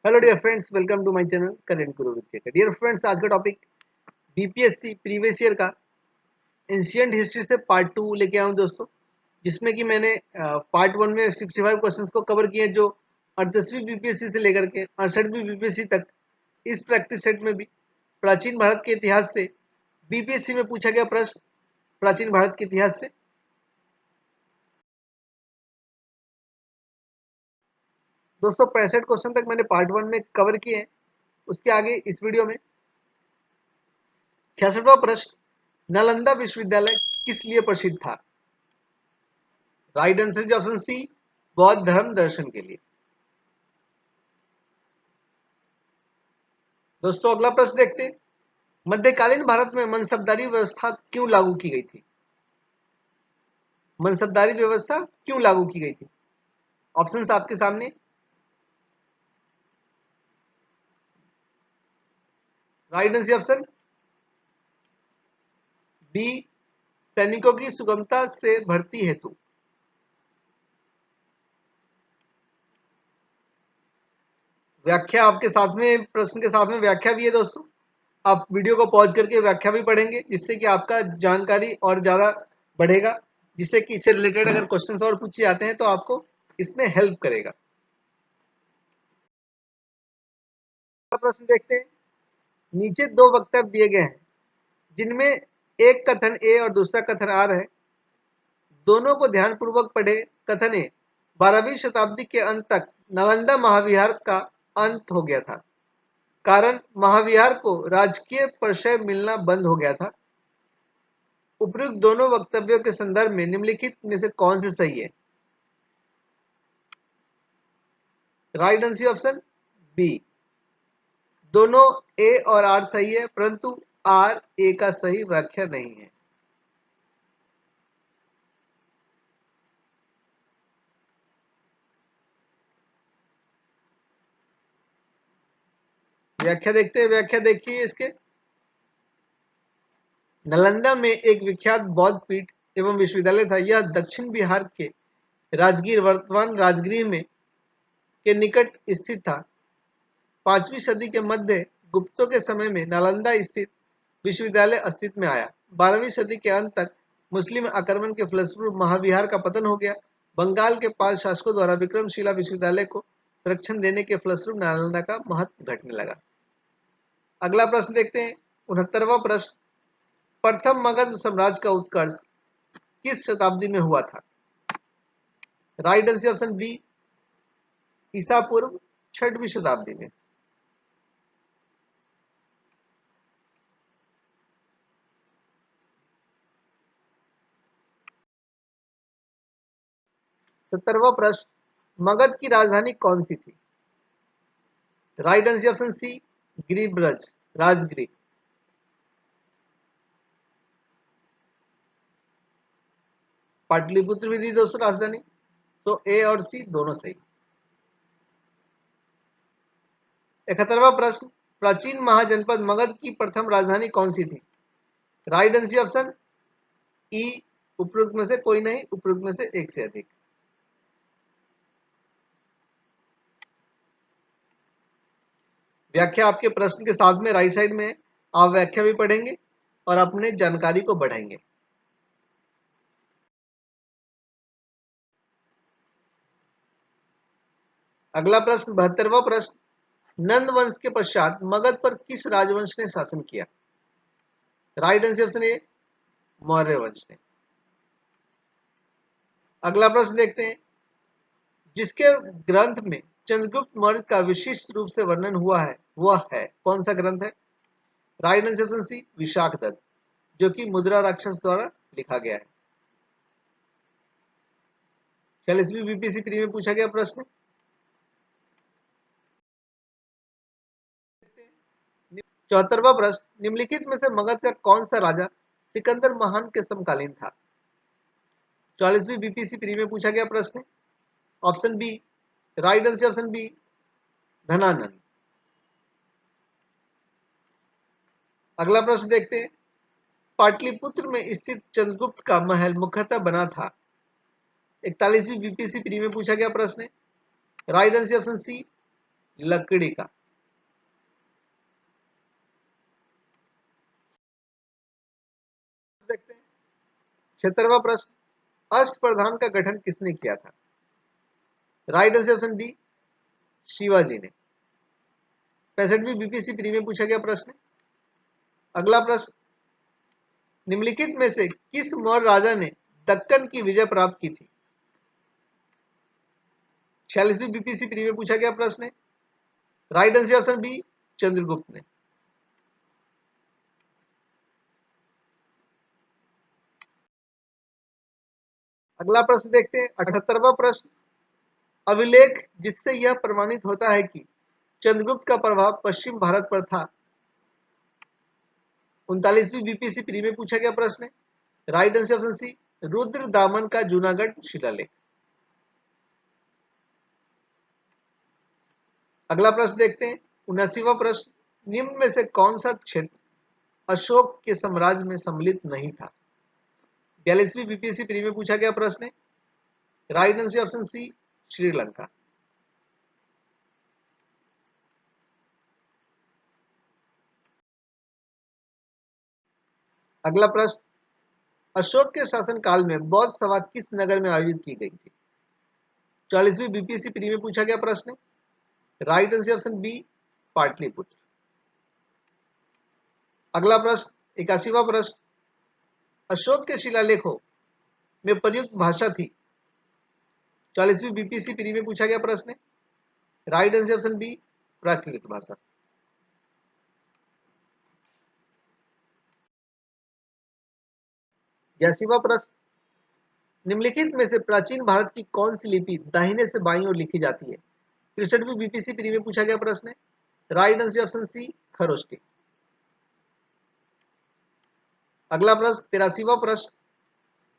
Hello dear friends, welcome to my channel current Guru Vidya. Dear friends, आज का topic BPSC previous year का ancient history से part 2 लेके आया हूं दोस्तों, जिसमें कि मैंने पार्ट 1 में 65 क्वेश्चंस को कवर किए जो 10वीं बीपीएससी से लेकर के 68वीं बीपीएससी तक। इस प्रैक्टिस सेट में भी प्राचीन भारत के इतिहास से बीपीएससी में पूछा गया प्रश्न प्राचीन भारत के इतिहास से। दोस्तों 65 क्वेश्चन तक मैंने पार्ट 1 में कवर किए हैं। उसके आगे इस वीडियो में 66वां प्रश्न, नालंदा विश्वविद्यालय किस लिए प्रसिद्ध था? Right answer is option C, बौद्ध धर्म दर्शन के लिए। दोस्तों अगला प्रश्न देखते हैं, मध्यकालीन भारत में मनसबदारी व्यवस्था क्यों लागू की गई थी? मनसबदारी व्यवस्था क्यों लागू की गई थी? ऑप्शंस आपके सामने। राइट आंसर ऑप्शन बी, सैनिकों की सुगमता से भर्ती हेतु। व्याख्या आपके साथ में, प्रश्न के साथ में व्याख्या भी है दोस्तों। आप वीडियो को पॉज करके व्याख्या भी पढ़ेंगे, जिससे कि आपका जानकारी और ज्यादा बढ़ेगा, जिससे कि इससे रिलेटेड अगर क्वेश्चंस और पूछे जाते हैं तो आपको इसमें हेल्प करेगा। प्रश्न देखते हैं, नीचे दो वक्तव्य दिए गए हैं जिनमें एक कथन ए और दूसरा कथन आर है। दोनों को ध्यानपूर्वक पढ़े। कथन ए, 12वीं शताब्दी के अंत तक नालंदा महाविहार का अंत हो गया था। कारण, महाविहार को राजकीय प्रशय मिलना बंद हो गया था। उपयुक्त दोनों वक्तव्यों के संदर्भ में निम्नलिखित में से कौन से सही है? राइट आंसर ऑप्शन बी, दोनों ए और आर सही है, परंतु आर ए का सही व्याख्या नहीं है। व्याख्या देखते हैं। व्याख्या देखिए इसके, नालंदा में एक विख्यात बौद्ध पीठ एवं विश्वविद्यालय था। यह दक्षिण बिहार के राजगीर, वर्तमान राजगीर में के निकट स्थित था। 5वीं सदी के मध्य गुप्तों के समय में नालंदा स्थित विश्वविद्यालय अस्तित्व में आया। 12वीं सदी के अंत तक मुस्लिम आक्रमण के फलस्वरूप महाविहार का पतन हो गया। बंगाल के पाल शासकों द्वारा विक्रमशिला विश्वविद्यालय को संरक्षण देने के फलस्वरूप नालंदा का महत्व घटने लगा। अगला प्रश्न देखते हैं, 69वां प्रश्न, प्रथम मगध साम्राज्य का उत्कर्ष किस शताब्दी में हुआ था? राइट आंसर ऑप्शन बी, ईसा पूर्व 6वीं शताब्दी में। सत्तरवां प्रश्न, मगध की राजधानी कौन सी थी? Right answer option C, Giribraj, Rajgiri. Pataliputra भी थी दोस्तों राजधानी, तो ए और सी दोनों सही। 71वां प्रश्न, प्राचीन महाजनपद मगध की प्रथम राजधानी कौन सी थी? राइट आंसर ऑप्शन ई, उपयुक्त में से कोई नहीं, उपयुक्त में से एक से अधिक। व्याख्या आपके प्रश्न के साथ में राइट साइड में है। आप व्याख्या भी पढ़ेंगे और अपने जानकारी को बढ़ाएंगे। अगला प्रश्न, 72वां प्रश्न, नंद वंश के पश्चात मगध पर किस राजवंश ने शासन किया? राइट आंसर ऑप्शन ए, मौर्य वंश ने। अगला प्रश्न देखते हैं, जिसके ग्रंथ में चंद्रगुप्त मौर्य का विशिष्ट रूप से वर्णन हुआ है वह है कौन सा ग्रंथ है? Right answer option C, Vishakhadatta, जो कि मुद्रा राक्षस द्वारा लिखा गया है। 46वीं बीपीएससी प्री में पूछा गया प्रश्न। 74वां प्रश्न, निम्नलिखित में से मगध का कौन सा राजा सिकंदर महान के समकालीन था? 44वीं बीपीएससी प्री में पूछा गया प्रश्न। Option B, right answer option B, Dhanananda. अगला प्रश्न देखते हैं, पाटलिपुत्र में स्थित चंद्रगुप्त का महल मुख्यतः बना था। 41वीं बीपीएससी प्री में पूछा गया प्रश्न है। राइट आंसर ऑप्शन सी, लकड़ी का। देखते हैं 76वां प्रश्न, अष्टप्रधान का गठन किसने किया था? Right answer option D, Shivaji ने। 65वीं बीपीएससी प्री में पूछा गया प्रश्न। अगला प्रश्न, निम्नलिखित में से किस मौर्य राजा ने दक्कन की विजय प्राप्त की थी? 46वीं बीपीएससी प्री में पूछा गया प्रश्न है। Right answer option B, Chandragupta ने। अगला प्रश्न देखते हैं 78वां प्रश्न, अभिलेख जिससे यह प्रमाणित होता है कि चंद्रगुप्त का प्रभाव पश्चिम भारत पर था। 39वीं बीपीएससी प्री में पूछा गया प्रश्न है। Right answer option C, Rudradaman का जूनागढ़ शिलालेख। अगला प्रश्न देखते हैं 79वां प्रश्न, निम्न में से कौन सा क्षेत्र अशोक के साम्राज्य में सम्मिलित नहीं था? 42वीं बीपीएससी प्री में पूछा गया प्रश्न है। Right answer option C, Sri Lanka. अगला प्रश्न, अशोक के शासनकाल में बौद्ध सभा किस नगर में आयोजित की गई थी? 40वीं बीपीएससी प्री में पूछा गया प्रश्न है। Right answer option B, Pataliputra. अगला प्रश्न 81वां प्रश्न, अशोक के शिलालेखों में प्रयुक्त भाषा थी। 40वीं बीपीएससी प्री में पूछा गया प्रश्न है। राइट आंसर ऑप्शन बी, प्राकृत भाषा। ग्यारहवां प्रश्न, निम्नलिखित में से प्राचीन भारत की कौन सी लिपि दाहिने से बाईं ओर लिखी जाती है? 63वीं बीपीएससी प्री में पूछा गया प्रश्न है। Right answer option C, Kharosthi. अगला प्रश्न 83वां प्रश्न,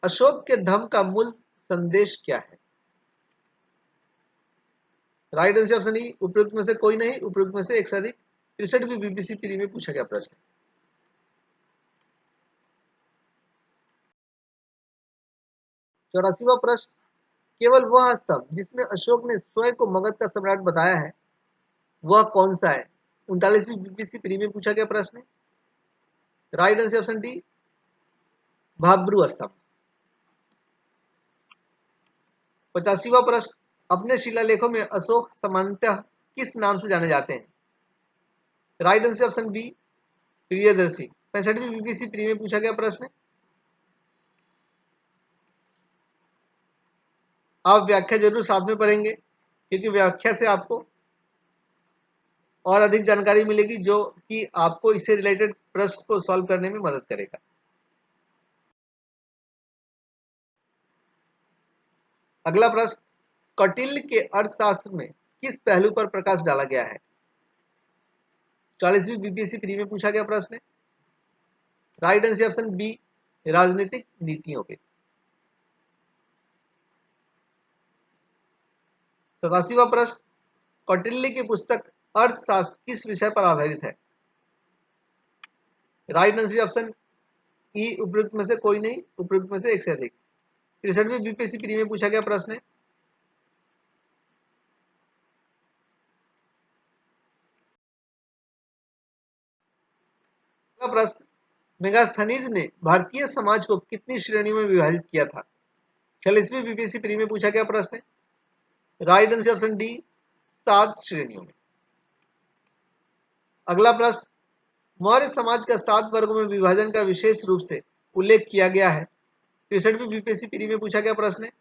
अशोक के धम्म का मूल संदेश क्या है? राइट आंसर ऑप्शन ई, उपयुक्त में से कोई नहीं, उपयुक्त में से एक से अधिक। 63वीं बीपीएससी प्री में पूछा गया प्रश्न। 84वां प्रश्न, केवल वह स्तंभ जिसमें अशोक ने स्वयं को मगध का सम्राट बताया है वह कौन सा है? 39वीं बीपीएससी प्री में पूछा गया प्रश्न है। Right answer option D, Bhabru स्तंभ। 85वां प्रश्न, अपने शिलालेखों में अशोक सामान्यतः किस नाम से जाने जाते हैं? Right answer option B, Priyadarshi. 65वीं बीपीएससी प्री में पूछा गया प्रश्न है। आप व्याख्या जरूर साथ में पढ़ेंगे क्योंकि व्याख्या से आपको और अधिक जानकारी मिलेगी जो कि आपको इससे रिलेटेड प्रश्न को सॉल्व करने में मदद करेगा। अगला प्रश्न, कौटिल्य के अर्थशास्त्र में किस पहलू पर प्रकाश डाला गया है? 40वीं बीपीएससी प्री में पूछा गया प्रश्न है। राइट आंसर ऑप्शन बी, राजनीतिक नीतियों पे। 87वां प्रश्न, कौटिल्य की पुस्तक अर्थशास्त्र किस विषय पर आधारित है? राइट आंसर ऑप्शन ई, उपयुक्त में से कोई नहीं, उपयुक्त में से एक से अधिक। 63वीं बीपीएससी प्री में पूछा गया प्रश्न है। अगला प्रश्न, मेगास्थनीज ने भारतीय समाज को कितनी श्रेणियों में विभाजित किया था? 46वीं बीपीएससी प्री में पूछा गया प्रश्न है। राइट आंसर ऑप्शन डी, 7 श्रेणियों में। अगला प्रश्न, मौर्य समाज का 7 वर्गों में विभाजन का विशेष रूप से उल्लेख किया गया है। 63वीं बीपीएससी प्री में पूछा गया प्रश्न है।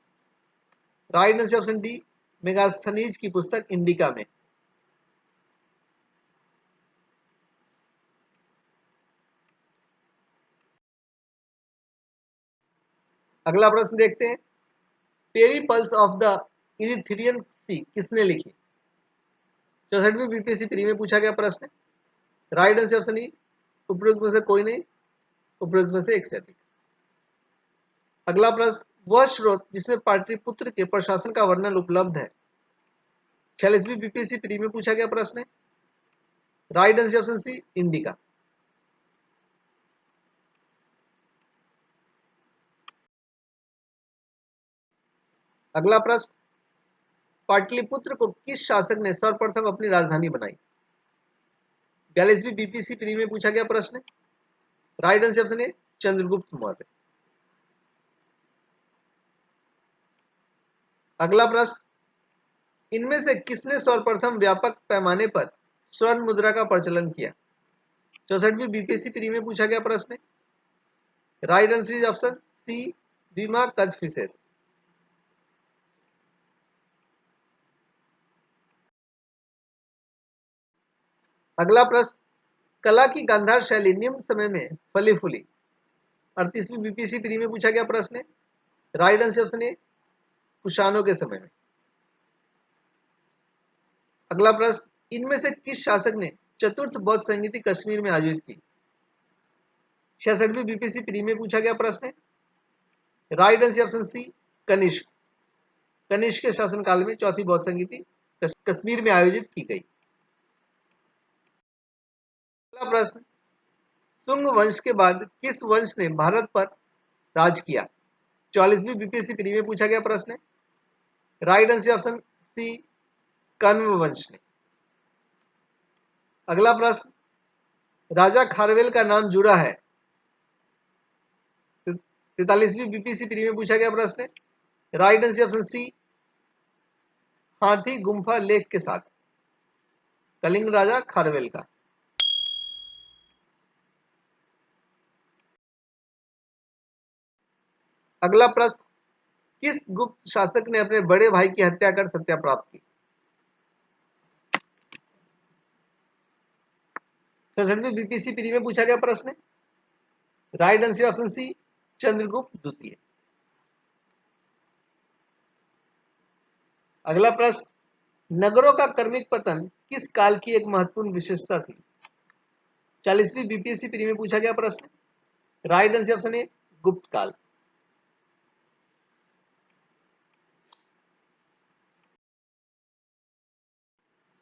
Right answer option D, Megasthenes की पुस्तक इंडिका में। अगला प्रश्न देखते हैं, पेरिपल्स ऑफ द इरिथ्रियन सी किसने लिखी? 64वीं बीपीएससी प्री में पूछा गया प्रश्न है। राइट आंसर ऑप्शन ई, उपयुक्त में से कोई नहीं, उपयुक्त में से एक से अधिक। अगला प्रश्न, वह स्रोत जिसमें पाटलिपुत्र के प्रशासन का वर्णन उपलब्ध है। 46वीं बीपीएससी प्री में पूछा गया प्रश्न है। Right answer option C, Indica. अगला प्रश्न, पाटलिपुत्र को किस शासक ने सर्वप्रथम अपनी राजधानी बनाई? 42वीं बीपीसी प्री में पूछा गया प्रश्न। राइट आंसर ऑप्शन ए चंद्रगुप्त मौर्य। अगला प्रश्न, इनमें से किसने सर्वप्रथम व्यापक पैमाने पर स्वर्ण मुद्रा का प्रचलन किया? 64वीं बीपीएससी प्री में पूछा गया प्रश्न। Right answer is option C Vima Kadphises. अगला प्रश्न, कला की गांधार शैली निम्न समय में फली फूली? 38वीं बीपीएससी प्री में पूछा गया प्रश्न। राइट आंसर ऑप्शन ए कुषाणों के समय में। अगला प्रश्न, इनमें से किस शासक ने चतुर्थ बौद्ध संगीति कश्मीर में आयोजित की? 66वीं बीपीएससी प्री में पूछा गया प्रश्न। Right answer option C Kanishka. Kanishka के शासनकाल में चौथी बौद्ध संगीति कश्मीर में आयोजित की गई। अगला प्रश्न, शुंग वंश के बाद किस वंश ने भारत पर राज किया? 44वीं बीपीएससी प्री में पूछा गया प्रश्न। Right answer option C Kanva वंश ने। अगला प्रश्न, राजा खारवेल का नाम जुड़ा है? 43वीं बीपीएससी प्री में पूछा गया प्रश्न। राइट आंसर ऑप्शन सी हाथी गुम्फा लेख के साथ, कलिंग राजा खारवेल का। अगला प्रश्न, किस गुप्त शासक ने अपने बड़े भाई की हत्या कर सत्ता प्राप्त की? 67वीं बीपीएससी प्री में पूछा गया प्रश्न। Right answer option C Chandragupta द्वितीय। अगला प्रश्न, नगरों का क्रमिक पतन किस काल की एक महत्वपूर्ण विशेषता थी? 40वीं बीपीएससी प्री में पूछा गया प्रश्न। राइट आंसर ऑप्शन ए गुप्त काल।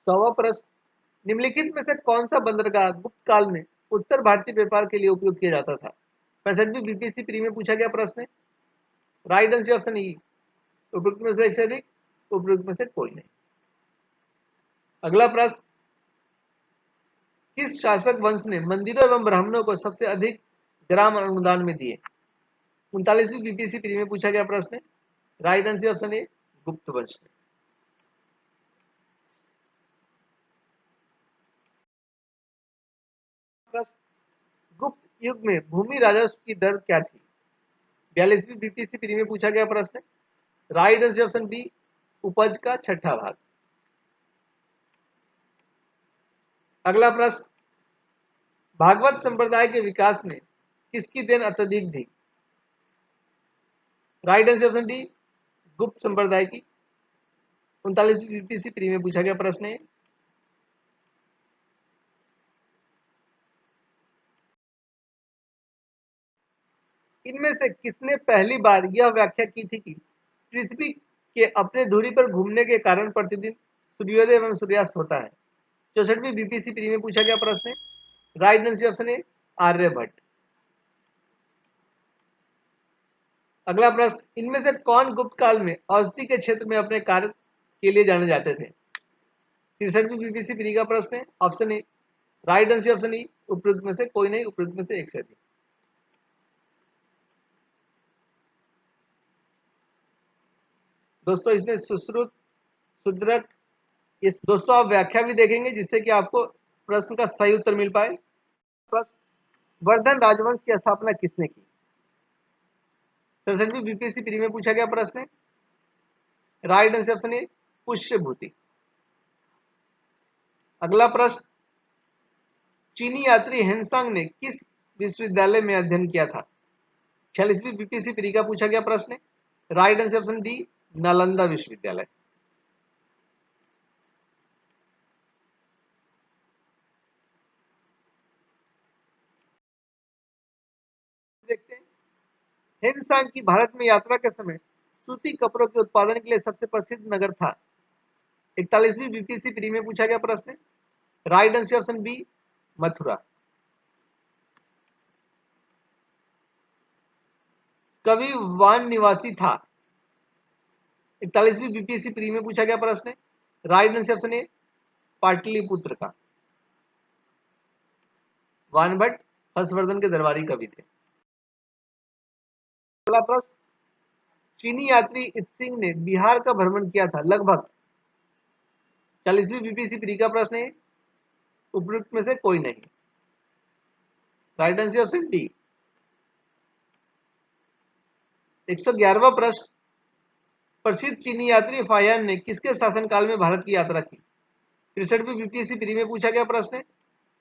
सौवा प्रश्न, निम्नलिखित में से कौन सा बंदरगाह गुप्त काल में उत्तर भारतीय व्यापार के लिए उपयोग किया जाता था? 65वीं बीपीएससी प्री में पूछा गया प्रश्न। राइट आंसर ऑप्शन ई उपयुक्त में से एक से अधिक, उपयुक्त में से कोई नहीं। अगला प्रश्न, किस शासक वंश ने मंदिरों एवं ब्राह्मणों को सबसे अधिक ग्राम अनुदान में दिए? 39वीं बीपीएससी प्री में पूछा गया प्रश्न। राइट आंसर ऑप्शन ए गुप्त वंश ने। प्रश्न, गुप्त युग में भूमि राजस्व की दर क्या थी? 42वीं बीपीएससी प्री में पूछा गया प्रश्न। राइट आंसर ऑप्शन बी उपज का छठा भाग। अगला प्रश्न, भागवत संप्रदाय के विकास में किसकी देन अत्यधिक थी? राइट आंसर ऑप्शन डी गुप्त संप्रदाय की। 39वीं बीपीएससी प्री में पूछा गया प्रश्न है। इनमें से किसने पहली बार यह व्याख्या की थी कि पृथ्वी के अपने धुरी पर घूमने के कारण प्रतिदिन सूर्योदय एवं सूर्यास्त होता है? 64वीं बीपीएससी प्री में पूछा गया प्रश्न है। राइट आंसर ऑप्शन है आर्यभट्ट। अगला प्रश्न, इनमें से कौन गुप्त काल में औषधि के क्षेत्र में अपने कार्य के लिए जाने जाते थे? 63वीं बीपीएससी प्री का प्रश्न है। Option A right answer option E उपयुक्त में से कोई नहीं, उपयुक्त में से एक से अधिक। दोस्तों इसमें सुश्रुत सुद्रक इस दोस्तों आप व्याख्या भी देखेंगे जिससे कि आपको प्रश्न का सही उत्तर मिल पाए। प्रश्न, वर्धन राजवंश की स्थापना किसने की? 67वीं बीपीएससी प्री में पूछा गया प्रश्न है। राइट आंसर ऑप्शन ए पुष्यभूति। अगला प्रश्न, चीनी यात्री हेनसांग ने किस विश्वविद्यालय में अध्ययन किया था? 46वीं बीपीएससी प्री का पूछा गया प्रश्न। Right answer option D Nalanda विश्वविद्यालय। देखते हैं, हेनसांग की भारत में यात्रा के समय सूती कपड़ों के उत्पादन के लिए सबसे प्रसिद्ध नगर था? 41वीं बीपीएससी प्री में पूछा गया प्रश्न। Right answer option B Mathura. कवि वान निवासी था? 41वीं बीपीएससी प्री में पूछा गया प्रश्न है। राइट आंसर ऑप्शन ए पाटलिपुत्र का। वानभट्ट हर्षवर्धन के दरबारी कवि थे। अगला प्रश्न, चीनी यात्री इत सिंह ने बिहार का भ्रमण किया था लगभग। 40वीं बीपीएससी प्री का प्रश्न है, उपयुक्त में से कोई नहीं। Right answer option D. 111वां प्रश्न, प्रसिद्ध चीनी यात्री फाहियान ने किसके शासनकाल में भारत की यात्रा की। 63वीं बीपीएससी प्री में पूछा गया प्रश्न है।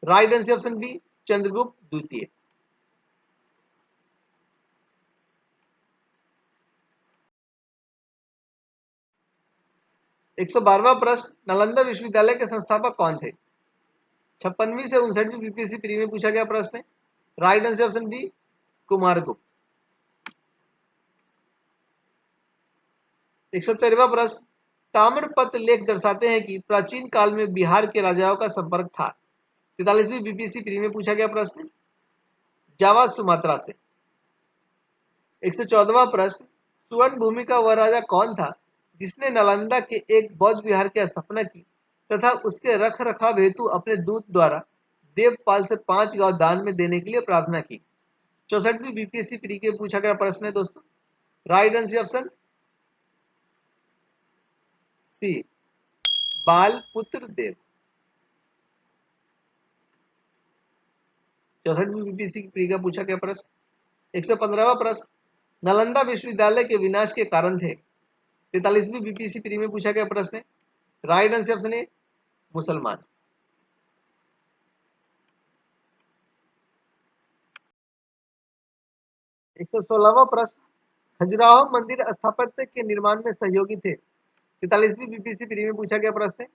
Right answer option B Chandragupta द्वितीय। 112वां प्रश्न, नालंदा विश्वविद्यालय के संस्थापक कौन थे। 56वीं से 59वीं बीपीएससी प्री में पूछा गया प्रश्न है। Right answer option B Kumaragupta. 113वां प्रश्न, ताम्रपत्र लेख दर्शाते हैं कि प्राचीन काल में बिहार के राजाओं का संपर्क था। 43वीं बीपीएससी प्री में पूछा गया प्रश्न, जावा सुमात्रा से। 114वां प्रश्न, सुवर्ण भूमि का वह राजा कौन था जिसने नालंदा के एक बौद्ध विहार की स्थापना की तथा उसके रख रखाव हेतु अपने दूत द्वारा देवपाल से 5 गांव दान में देने के लिए प्रार्थना की। 64वीं बीपीएससी प्री के पूछा गया प्रश्न है दोस्तों। राइट आंसर ऑप्शन सी बालपुत्र देव। 64वीं बीपीएससी प्री का पूछा गया प्रश्न। 115वां प्रश्न, नालंदा विश्वविद्यालय के विनाश के कारण थे। 43वीं बीपीएससी प्री में पूछा गया प्रश्न है। राइट आंसर ऑप्शन ए मुसलमान। 116वां प्रश्न, खजुराहो मंदिर स्थापत्य के निर्माण में सहयोगी थे। 43वीं बीपीएससी प्री में पूछा गया प्रश्न है।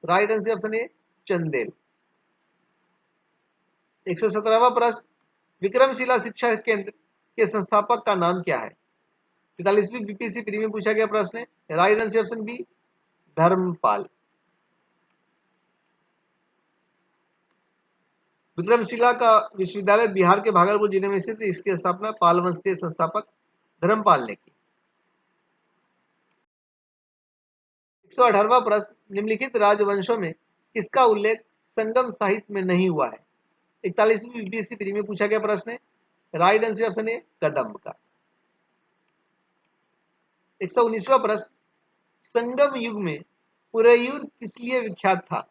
Right answer option A Chandel. 117वां प्रश्न, विक्रमशिला शिक्षा केंद्र के संस्थापक का नाम क्या है। 43वीं बीपीएससी प्री में पूछा गया प्रश्न है। Right answer option B Dharmapala. Vikramshila का विश्वविद्यालय बिहार के भागलपुर जिले में स्थित, इसकी स्थापना पाल वंश के संस्थापक धर्मपाल ने की। 118वां प्रश्न, निम्नलिखित राजवंशों में किसका उल्लेख संगम साहित्य में नहीं हुआ है। 41वीं बीपीएससी प्री में पूछा गया प्रश्न है। राइट आंसर ऑप्शन है कदम्ब का। 119वां प्रश्न, संगम युग में पुरैयूर किस लिए विख्यात था।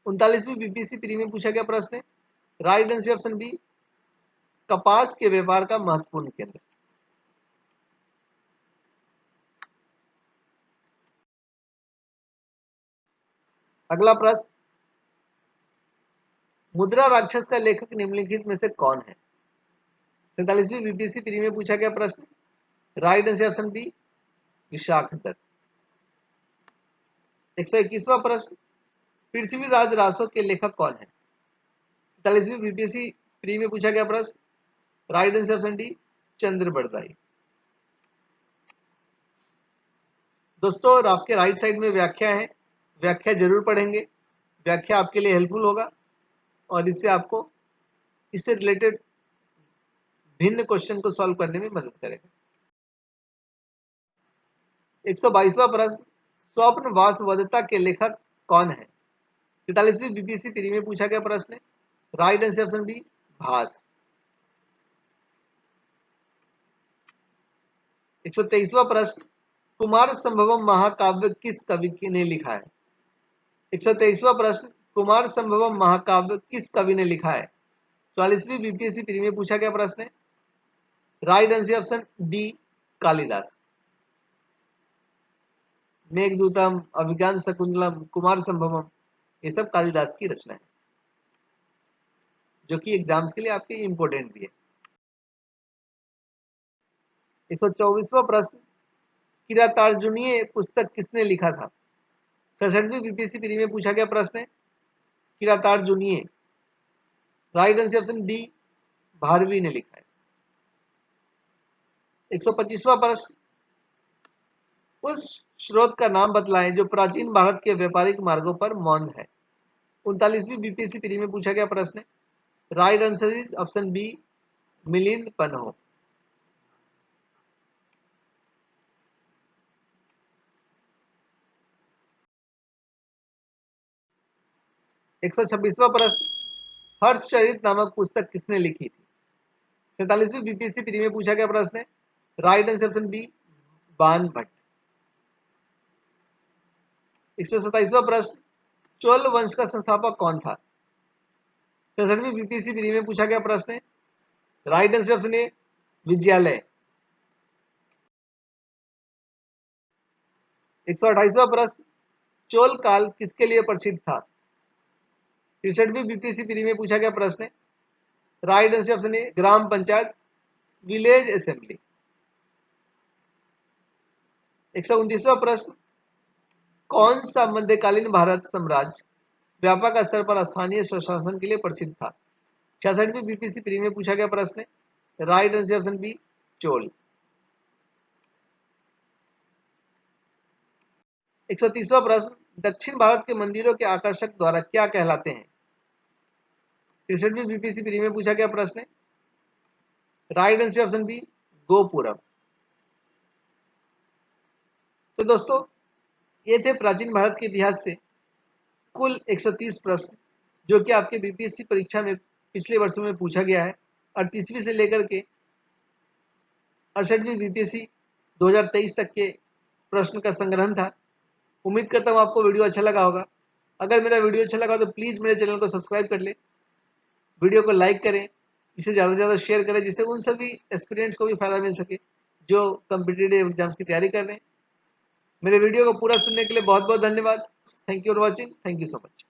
39वीं बीपीएससी प्री में पूछा गया प्रश्न है। राइट आंसर ऑप्शन बी कपास के व्यापार का महत्वपूर्ण केंद्र। अगला प्रश्न, मुद्रा राक्षस का लेखक निम्नलिखित में से कौन है। 47वीं बीपीएससी प्री में पूछा गया प्रश्न। Right answer option B Vishakhadatta. 121वां प्रश्न, पृथ्वीराज रासो के लेखक कौन है। 43वीं बीपीएससी प्री में पूछा गया प्रश्न। राइट आंसर ऑप्शन डी चंद्र बरदाई। दोस्तों आपके राइट साइड में व्याख्या है, व्याख्या जरूर पढ़ेंगे। व्याख्या आपके लिए हेल्पफुल होगा और इससे आपको इससे रिलेटेड भिन्न क्वेश्चन को सॉल्व करने में मदद करेगा। 122वां प्रश्न, स्वप्न वासवदत्ता के लेखक कौन है। 43वीं बीपीएससी प्री में पूछा गया प्रश्न है। राइट आंसर ऑप्शन बी भास। 123वां प्रश्न, कुमार संभवम महाकाव्य किस कवि ने लिखा है। 123वां प्रश्न, कुमार संभवम महाकाव्य किस कवि ने लिखा है। 44वीं बीपीएससी प्री में पूछा गया प्रश्न है। Right answer option D Kalidas. Meghadutam, Abhijnana Shakuntalam, Kumara Sambhavam, ये सब कालिदास की रचना है जो कि एग्जाम्स के लिए आपके इंपॉर्टेंट भी है। 124वां प्रश्न, किरातार्जुनीय पुस्तक किसने लिखा था। 67वीं बीपीएससी प्री में पूछा गया प्रश्न है। Kiratarjuniya, right answer option D Bharavi ने लिखा है। 125वां प्रश्न, उस स्रोत का नाम बतलाएं जो प्राचीन भारत के व्यापारिक मार्गों पर मौन है। 39वीं बीपीएससी प्री में पूछा गया प्रश्न है। Right answer is option B Milinda Panho. 126वां प्रश्न, हर्षचरित नामक पुस्तक किसने लिखी थी? 47वीं बीपीएससी प्री में पूछा गया प्रश्न है। राइट आंसर ऑप्शन बी, बाण भट्ट। 127वां प्रश्न, चोल वंश का संस्थापक कौन था? 67वीं बीपीएससी प्री में पूछा गया प्रश्न है। Right answer option A, Vijayalaya. 128वां प्रश्न, चोल काल किसके लिए प्रसिद्ध था? 63वीं बीपीएससी प्री में पूछा गया प्रश्न है। Right answer option A, gram panchayat, village assembly. 129वां प्रश्न, कौन सा मध्यकालीन भारत साम्राज्य व्यापक स्तर पर स्थानीय स्वशासन के लिए प्रसिद्ध था? 66वीं बीपीएससी प्री में पूछा गया प्रश्न है। Right answer option B, Chola. 130वां प्रश्न, दक्षिण भारत के मंदिरों के आकर्षक द्वारा क्या कहलाते हैं? 63वीं बीपीएससी प्री में पूछा गया प्रश्न है। Right answer option B, gopuram. तो दोस्तों, ये थे प्राचीन भारत के इतिहास से कुल 130 प्रश्न जो कि आपके बीपीएससी परीक्षा में पिछले वर्षों में पूछा गया है। 38वीं से लेकर के 68वीं बीपीएससी 2023 तक के प्रश्न का संग्रहण था। उम्मीद करता हूँ आपको वीडियो अच्छा लगा होगा। अगर मेरा वीडियो अच्छा लगा तो प्लीज़ मेरे चैनल को सब्सक्राइब कर ले, वीडियो को लाइक करें, इसे ज़्यादा से ज़्यादा शेयर करें, जिससे उन सभी एस्पिरेंट्स को भी फायदा मिल सके जो कम्पिटिटिव एग्जाम्स की तैयारी कर रहे हैं। मेरे वीडियो को पूरा सुनने के लिए बहुत बहुत धन्यवाद। Thank you for watching. Thank you so much.